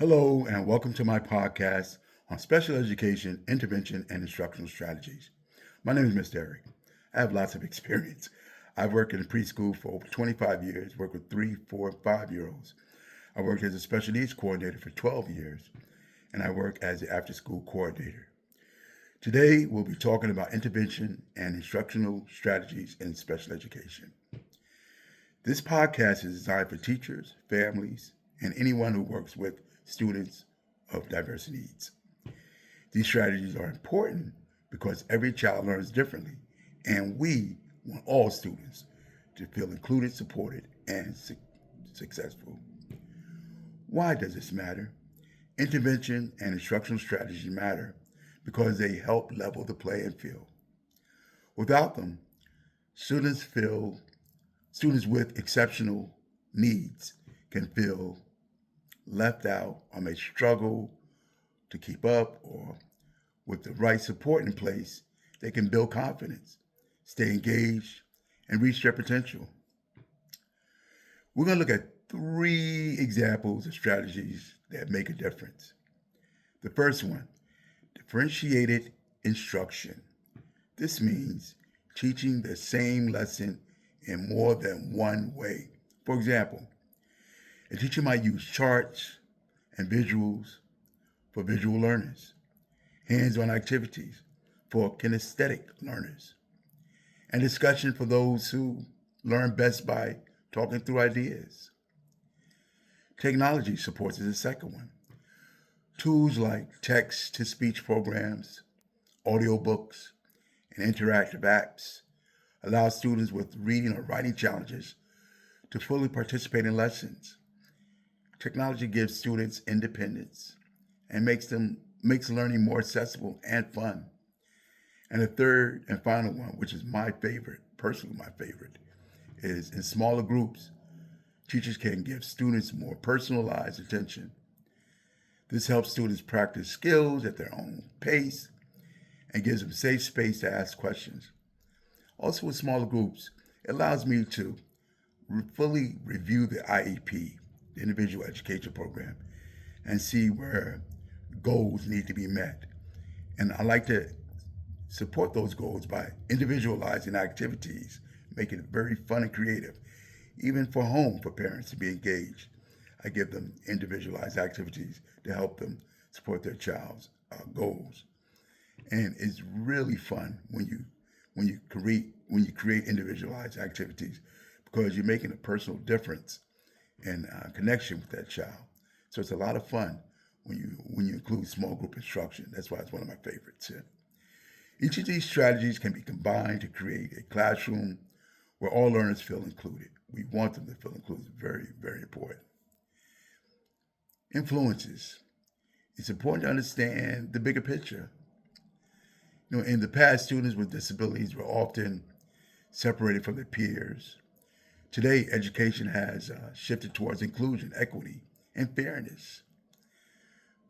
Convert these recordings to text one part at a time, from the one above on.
Hello, and welcome to my podcast on special education, intervention, and instructional strategies. My name is Mr. Eric. I have lots of experience. I've worked in preschool for over 25 years, worked with 3, 4, and 5-year-olds. I worked as a special needs coordinator for 12 years, and I work as an after school coordinator. Today, we'll be talking about intervention and instructional strategies in special education. This podcast is designed for teachers, families, and anyone who works with students of diverse needs. These strategies are important because every child learns differently, and we want all students to feel included, supported, and successful. Why does this matter? Intervention and instructional strategies matter because they help level the playing field. Without them, students feel students with exceptional needs can feel left out or may struggle to keep up, or with the right support in place, they can build confidence, stay engaged, and reach their potential. We're going to look at 3 examples of strategies that make a difference. The first one, differentiated instruction. This means teaching the same lesson in more than one way. For example, a teacher might use charts and visuals for visual learners, hands-on activities for kinesthetic learners, and discussion for those who learn best by talking through ideas. Technology supports is the second one. Tools like text-to-speech programs, audiobooks, and interactive apps allow students with reading or writing challenges to fully participate in lessons. Technology gives students independence and makes learning more accessible and fun. And the third and final one, which is my favorite, personally my favorite, is in smaller groups, teachers can give students more personalized attention. This helps students practice skills at their own pace and gives them safe space to ask questions. Also, with smaller groups, it allows me to fully review the IEP, the Individual Education Program, and see where goals need to be met. And I like to support those goals by individualizing activities, making it very fun and creative, even for home for parents to be engaged. I give them individualized activities to help them support their child's goals. And it's really fun when you create individualized activities because you're making a personal difference and connection with that child. So it's a lot of fun when you include small group instruction. That's why it's one of my favorites. Yeah. Each of these strategies can be combined to create a classroom where all learners feel included. We want them to feel included. Very, very important. Influences. It's important to understand the bigger picture. In the past, students with disabilities were often separated from their peers. Today, education has shifted towards inclusion, equity, and fairness.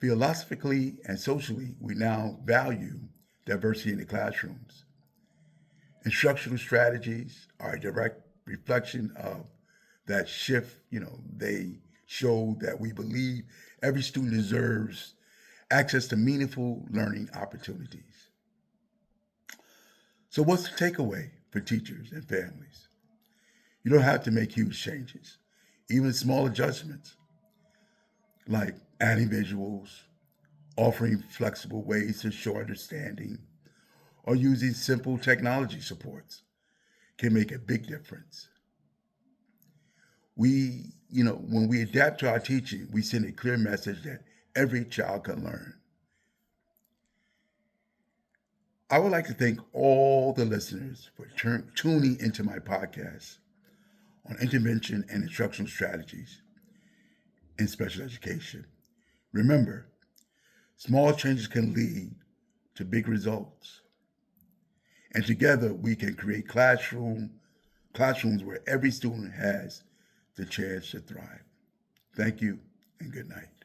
Philosophically and socially, we now value diversity in the classrooms. Instructional strategies are a direct reflection of that shift. They show that we believe every student deserves access to meaningful learning opportunities. So what's the takeaway for teachers and families? You don't have to make huge changes. Even small adjustments like adding visuals, offering flexible ways to show understanding, or using simple technology supports can make a big difference. When we adapt to our teaching, we send a clear message that every child can learn. I would like to thank all the listeners for tuning into my podcast on intervention and instructional strategies in special education. Remember, small changes can lead to big results. And together we can create classrooms where every student has the chance to thrive. Thank you and good night.